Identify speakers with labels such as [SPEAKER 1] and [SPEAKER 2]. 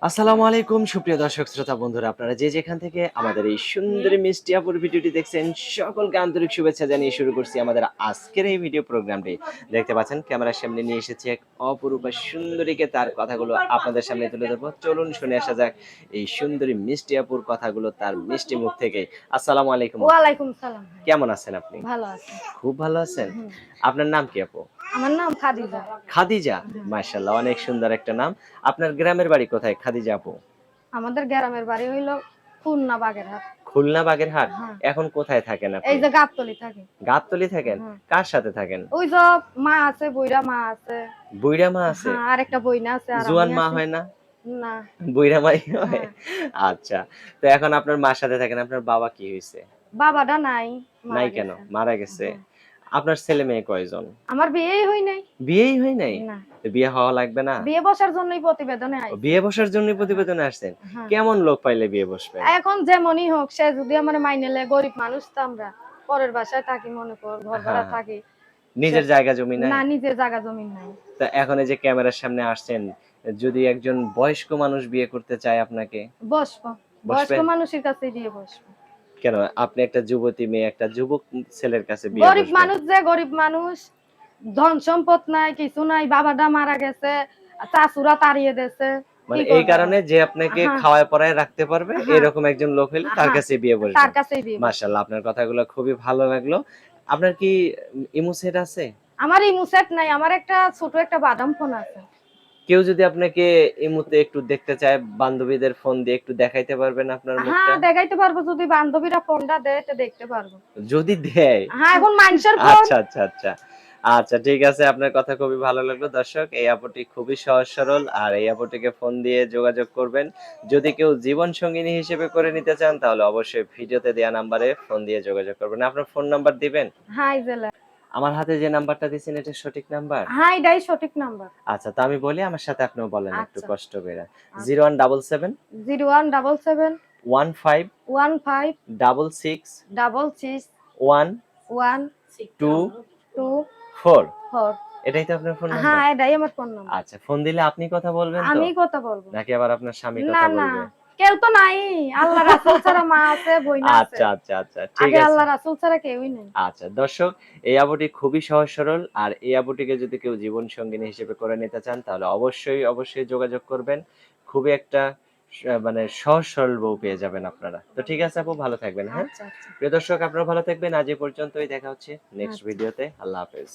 [SPEAKER 1] আসসালামু আলাইকুম সুপ্রিয় দর্শক শ্রোতা বন্ধুরা, আপনারা যে যেখান থেকে আমাদের এই সুন্দরী মিষ্টি আপুর ভিডিওটি দেখছেন সকলকে আন্তরিক শুভেচ্ছা জানিয়ে শুরু করছি আমাদের আজকের এই ভিডিও প্রোগ্রামটি। দেখতে পাচ্ছেন ক্যামেরার সামনে নিয়ে এসেছি এক অপরূপা সুন্দরীকে, তার কথাগুলো আপনাদের সামনে তুলে ধরবো। চলুন শুনে আসা যাক এই সুন্দরী মিষ্টি আপুর কথাগুলো তার মিষ্টি মুখ থেকে। আসসালামু আলাইকুম আপু।
[SPEAKER 2] ওয়ালাইকুম সালাম ভাই।
[SPEAKER 1] কেমন আছেন আপনি?
[SPEAKER 2] ভালো আছি।
[SPEAKER 1] খুব ভালো আছেন।
[SPEAKER 2] হুম।
[SPEAKER 1] আপনার নাম কি আপু?
[SPEAKER 2] আমার নাম খাদিজা।
[SPEAKER 1] খাদিজা। মাশাআল্লাহ, অনেক সুন্দর একটা নাম। আপনার গ্রামের বাড়ি কোথায় খাদিজা আপু?
[SPEAKER 2] আমাদের গ্রামের বাড়ি হইলো খুলনা বাগেরহাট।
[SPEAKER 1] খুলনা বাগেরহাট।
[SPEAKER 2] হ্যাঁ।
[SPEAKER 1] এখন কোথায় থাকেন
[SPEAKER 2] এই
[SPEAKER 1] আপনি?
[SPEAKER 2] যে গাবতলী থাকি।
[SPEAKER 1] গাবতলী থাকেন?
[SPEAKER 2] হুম।
[SPEAKER 1] কার সাথে থাকেন?
[SPEAKER 2] ওই যে মা আছে, বুইড়া মা আছে।
[SPEAKER 1] বুইড়া মা আছে?
[SPEAKER 2] হ্যাঁ, আরেকটা বইনা আছে আর
[SPEAKER 1] জোয়ান
[SPEAKER 2] আমি
[SPEAKER 1] মা
[SPEAKER 2] আছি।
[SPEAKER 1] হয় না?
[SPEAKER 2] না।
[SPEAKER 1] বুইড়া মাই হয়?
[SPEAKER 2] হ্যাঁ।
[SPEAKER 1] আচ্ছা। তো এখন আপনার মার সাথে থাকেন। আপনার বাবা কি হইছে?
[SPEAKER 2] বাবাটা নাই,
[SPEAKER 1] নাই
[SPEAKER 2] মারা
[SPEAKER 1] কেন?
[SPEAKER 2] গেছে।
[SPEAKER 1] মারা গেছে।
[SPEAKER 2] হুম।
[SPEAKER 1] আপনার ছেলে মেয়ে কয়জন?
[SPEAKER 2] আমার বিয়েই হয় নাই।
[SPEAKER 1] বিয়েই হয় নাই?
[SPEAKER 2] না।
[SPEAKER 1] তো বিয়ে হওয়া লাগবে না?
[SPEAKER 2] বিয়ে বসার জন্যই প্রতিবেদনে
[SPEAKER 1] ও,
[SPEAKER 2] আইছি।
[SPEAKER 1] বিয়ে বসার জন্যই প্রতিবেদনে আসছেন?
[SPEAKER 2] হ্যাঁ।
[SPEAKER 1] কেমন লোক পাইলে বিয়ে বসবেন?
[SPEAKER 2] এখন যেমনই হোক, সে যদি আমার মাইনে নেয়, গরিব মানুষ তো আমরা। পরের বাসায় থাকি, মনে কর ঘর ভাড়া
[SPEAKER 1] হ্যাঁ।
[SPEAKER 2] থাকি।
[SPEAKER 1] নিজের জায়গা জমি নাই?
[SPEAKER 2] না, নিজের জায়গা জমি নাই।
[SPEAKER 1] তা এখন এই যে ক্যামেরার সামনে আসছেন, যদি একজন বয়স্ক মানুষ বিয়ে করতে চায় আপনাকে,
[SPEAKER 2] বসবো। বয়স্ক
[SPEAKER 1] বসবেন?
[SPEAKER 2] মানুষের কাছে দিয়ে বসবো।
[SPEAKER 1] কেন? আপনি একটা যুবতী মেয়ে একটা যুবক ছেলের কাছে বিয়ে
[SPEAKER 2] গরিব
[SPEAKER 1] বসবেন?
[SPEAKER 2] মানুষ যে গরিব মানুষ, ধন সম্পদ নাই, কিছু নাই, বাবাটা মারা গেছে, চাচুরা তাড়িয়ে দিয়েছে।
[SPEAKER 1] মানে
[SPEAKER 2] কি
[SPEAKER 1] এই
[SPEAKER 2] করবে
[SPEAKER 1] কারণে
[SPEAKER 2] এখন?
[SPEAKER 1] যে আপনাকে
[SPEAKER 2] হ্যাঁ,
[SPEAKER 1] খাওয়ায় পরায় রাখতে পারবে
[SPEAKER 2] হ্যাঁ,
[SPEAKER 1] এরকম একজন লোক হইলে তার
[SPEAKER 2] হ্যাঁ,
[SPEAKER 1] কাছে বিয়ে
[SPEAKER 2] তার
[SPEAKER 1] বসবেন।
[SPEAKER 2] কাছেই বিয়ে বসবো।
[SPEAKER 1] মাশাআল্লাহ, আপনার কথাগুলো খুবই ভালো লাগলো। আপনার কি ইমো সেট আছে?
[SPEAKER 2] আমার ইমু সেট নাই, আমার একটা ছোট একটা বাদাম ফোন আছে।
[SPEAKER 1] কেউ যদি আপনাকে ইমোতে একটু দেখতে চায়, বান্ধবীদের ফোন দিয়ে একটু দেখাইতে পারবেন আপনার
[SPEAKER 2] হ্যাঁ,
[SPEAKER 1] মুখটা?
[SPEAKER 2] দেখাইতে পারবো, যদি বান্ধবীরা ফোনটা দেয় তো দেখতে পারবো।
[SPEAKER 1] যদি দেয়?
[SPEAKER 2] হ্যাঁ, এখন মানুষের ফোন।
[SPEAKER 1] আচ্ছা, আচ্ছা, আচ্ছা। আচ্ছা, ঠিক আছে। আপনার কথা খুবই ভালো লাগলো। দর্শক, এই আপুটি খুবই সহজ সরল। আর এই আপুটিকে ফোন দিয়ে যোগাযোগ করবেন। যদি কেউ জীবন সঙ্গিনী হিসেবে করে নিতে চান তাহলে অবশ্যই ভিডিওতে দেয়া নাম্বারে ফোন দিয়ে যোগাযোগ করবেন। আপনার ফোন নাম্বার দিবেন?
[SPEAKER 2] হাই জেলা।
[SPEAKER 1] আমার হাতে যে নাম্বারটা দিছেন এটা সঠিক নাম্বার?
[SPEAKER 2] হ্যাঁ, এটাই সঠিক নাম্বার।
[SPEAKER 1] আচ্ছা, তো আমি বলি, আমার সাথে আপনিও বলেন একটু
[SPEAKER 2] আচ্ছা।
[SPEAKER 1] কষ্ট কইরা।
[SPEAKER 2] আচ্ছা।
[SPEAKER 1] 0177
[SPEAKER 2] 0177
[SPEAKER 1] 15
[SPEAKER 2] 15
[SPEAKER 1] 66
[SPEAKER 2] 66
[SPEAKER 1] 1
[SPEAKER 2] 1
[SPEAKER 1] 2
[SPEAKER 2] 2
[SPEAKER 1] 4।
[SPEAKER 2] 4।
[SPEAKER 1] এটাই তো আপনার ফোন নাম্বার?
[SPEAKER 2] হ্যাঁ, এটাই আমার ফোন নাম্বার।
[SPEAKER 1] আচ্ছা, ফোন দিলে আপনি কথা বলবেন তো?
[SPEAKER 2] আমি কথা বলবো।
[SPEAKER 1] নাকি আবার আপনার স্বামী
[SPEAKER 2] না,
[SPEAKER 1] কথা
[SPEAKER 2] না,
[SPEAKER 1] বলবে?
[SPEAKER 2] কেউ তো নাই। আল্লাহ রাসূল ছাড়া মা আছে, বইনা আছে।
[SPEAKER 1] আচ্ছা, আচ্ছা, আচ্ছা। ঠিক
[SPEAKER 2] আগে
[SPEAKER 1] আছে।
[SPEAKER 2] আল্লাহ রাসূল ছাড়া কেউই নেই।
[SPEAKER 1] আচ্ছা, দর্শক, এই আপুটি খুবই সহজ সরল। আর এই আপুটিকে যদি কেউ জীবন সঙ্গিনী হিসেবে করে নিতে চান তাহলে অবশ্যই, অবশ্যই যোগাযোগ করবেন। খুবই একটা মানে সহজ সরল বউ পেয়ে যাবেন আপনারা। তো ঠিক আছে আপু, ভালো থাকবেন, হ্যাঁ?
[SPEAKER 2] আচ্ছা, আচ্ছা।
[SPEAKER 1] প্রিয় দর্শক, আপনারা ভালো থাকবেন। আজ এই পর্যন্তই। দেখা হচ্ছে নেক্সট
[SPEAKER 2] আচ্ছা।
[SPEAKER 1] ভিডিওতে। আল্লাহ হাফেজ।